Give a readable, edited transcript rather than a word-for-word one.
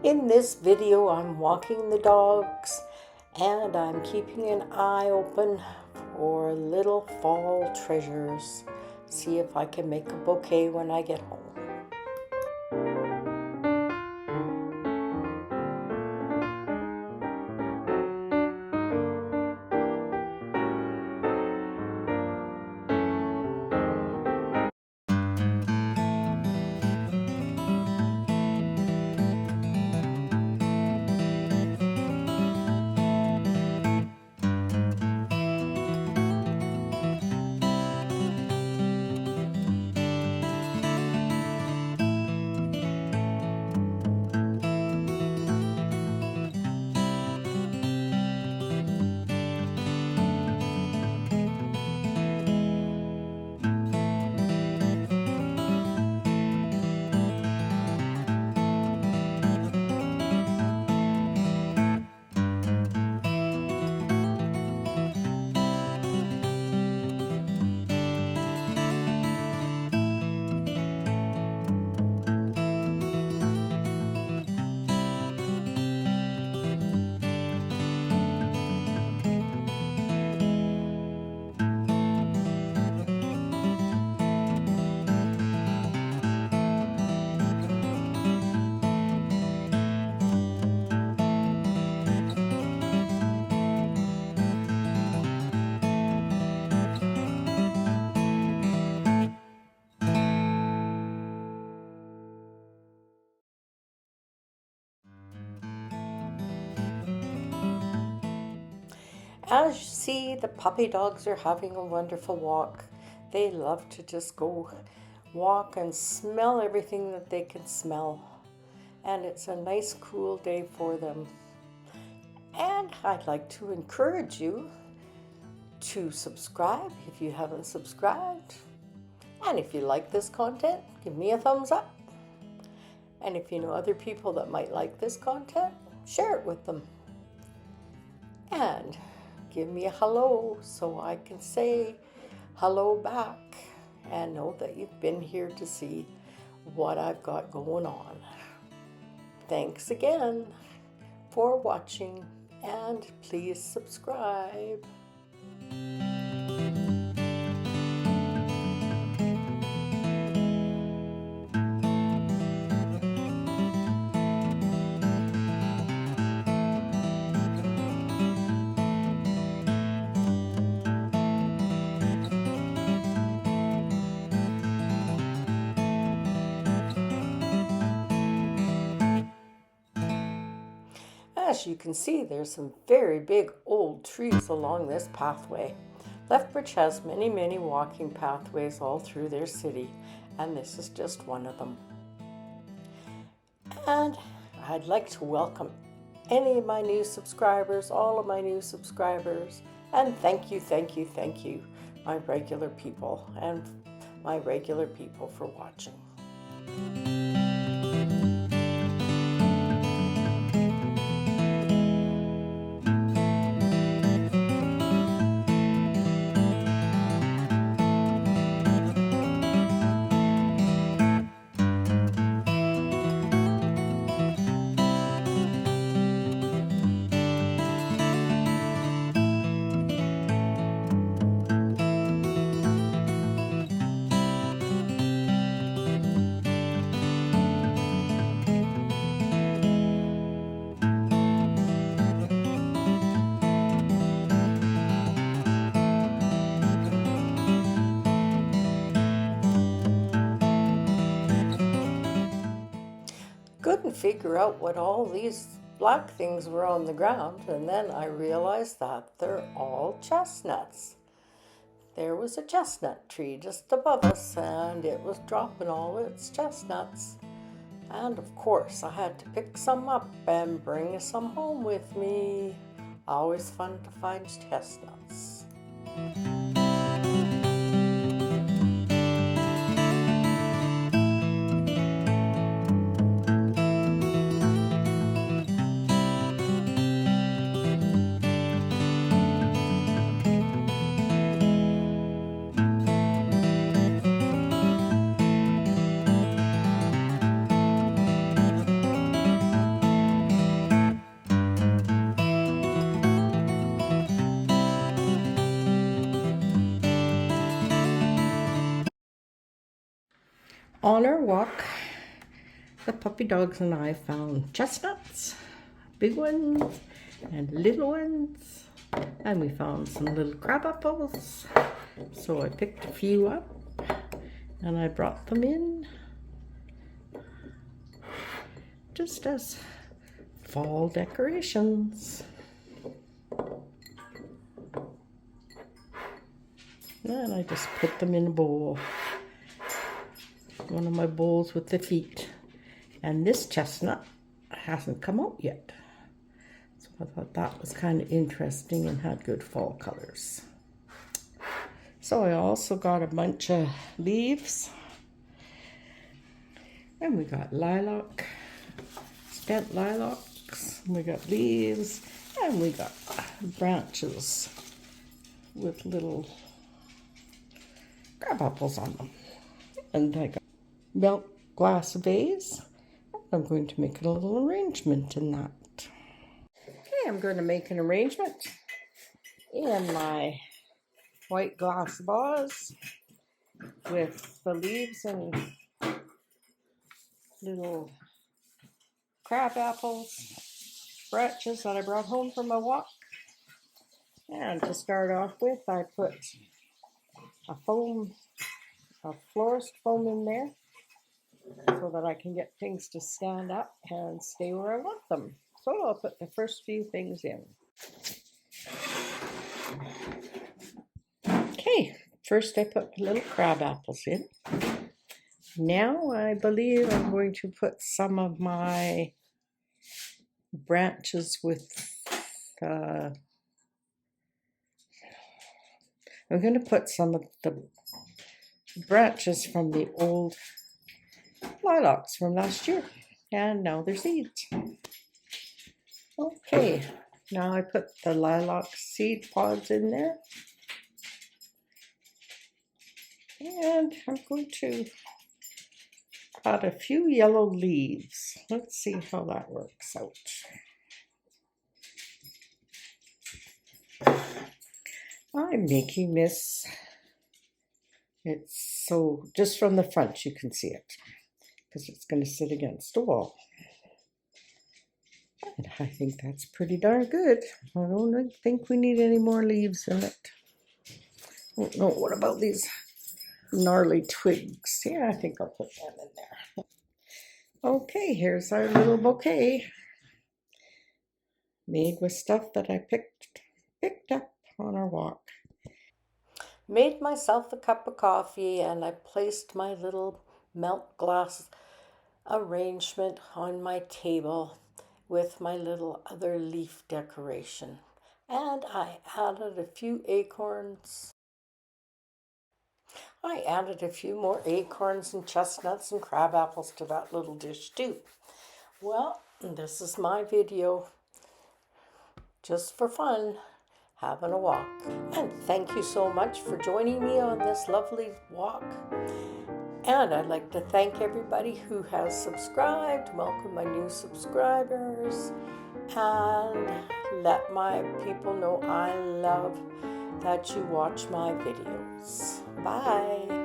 In this video, I'm walking the dogs and I'm keeping an eye open for little fall treasures. See if I can make a bouquet when I get home. As you see, the puppy dogs are having a wonderful walk. They love to just go walk and smell everything that they can smell. And it's a nice cool day for them. And I'd like to encourage you to subscribe if you haven't subscribed. And if you like this content, give me a thumbs up. And if you know other people that might like this content, share it with them. And give me a hello so I can say hello back and know that you've been here to see what I've got going on. Thanks again for watching and please subscribe. As you can see, there's some very big old trees along this pathway. Lethbridge has many, many walking pathways all through their city, and this is just one of them. And I'd like to welcome any of my new subscribers, all of my new subscribers, and thank you, my regular people and my regular people for watching. Couldn't figure out what all these black things were on the ground, and then I realized that they're all chestnuts. There was a chestnut tree just above us and it was dropping all its chestnuts. And of course I had to pick some up and bring some home with me. Always fun to find chestnuts. On our walk, the puppy dogs and I found chestnuts, big ones and little ones, and we found some little crab apples. So I picked a few up and I brought them in just as fall decorations. And I just put them in a bowl. One of my bowls with the feet. And this chestnut hasn't come out yet. So I thought that was kind of interesting and had good fall colors. So I also got a bunch of leaves. And we got lilac, spent lilacs. We got leaves. And we got branches with little crab apples on them. And I got milk glass vase. I'm going to make a little arrangement in that. Okay, I'm going to make an arrangement in my white glass vase with the leaves and little crab apples, branches that I brought home from my walk. And to start off with, I put a florist foam in there so that I can get things to stand up and stay where I want them. So I'll put the first few things in. Okay, first I put the little crab apples in. Now I believe I'm going to put some of my branches with, I'm going to put some of the branches from the old lilacs from last year. And now they're seeds. Okay, now I put the lilac seed pods in there. And I'm going to add a few yellow leaves. Let's see how that works out. I'm making this, it's so, just from the front you can see it, because it's going to sit against a wall. And I think that's pretty darn good. I don't think we need any more leaves in it. Oh no, what about these gnarly twigs? Yeah, I think I'll put them in there. Okay, here's our little bouquet made with stuff that I picked up on our walk. Made myself a cup of coffee and I placed my little milk glass arrangement on my table with my little other leaf decoration. And I added a few acorns. I added a few more acorns and chestnuts and crab apples to that little dish too. Well, this is my video, just for fun, having a walk. And thank you so much for joining me on this lovely walk. And I'd like to thank everybody who has subscribed, welcome my new subscribers, and let my people know I love that you watch my videos. Bye.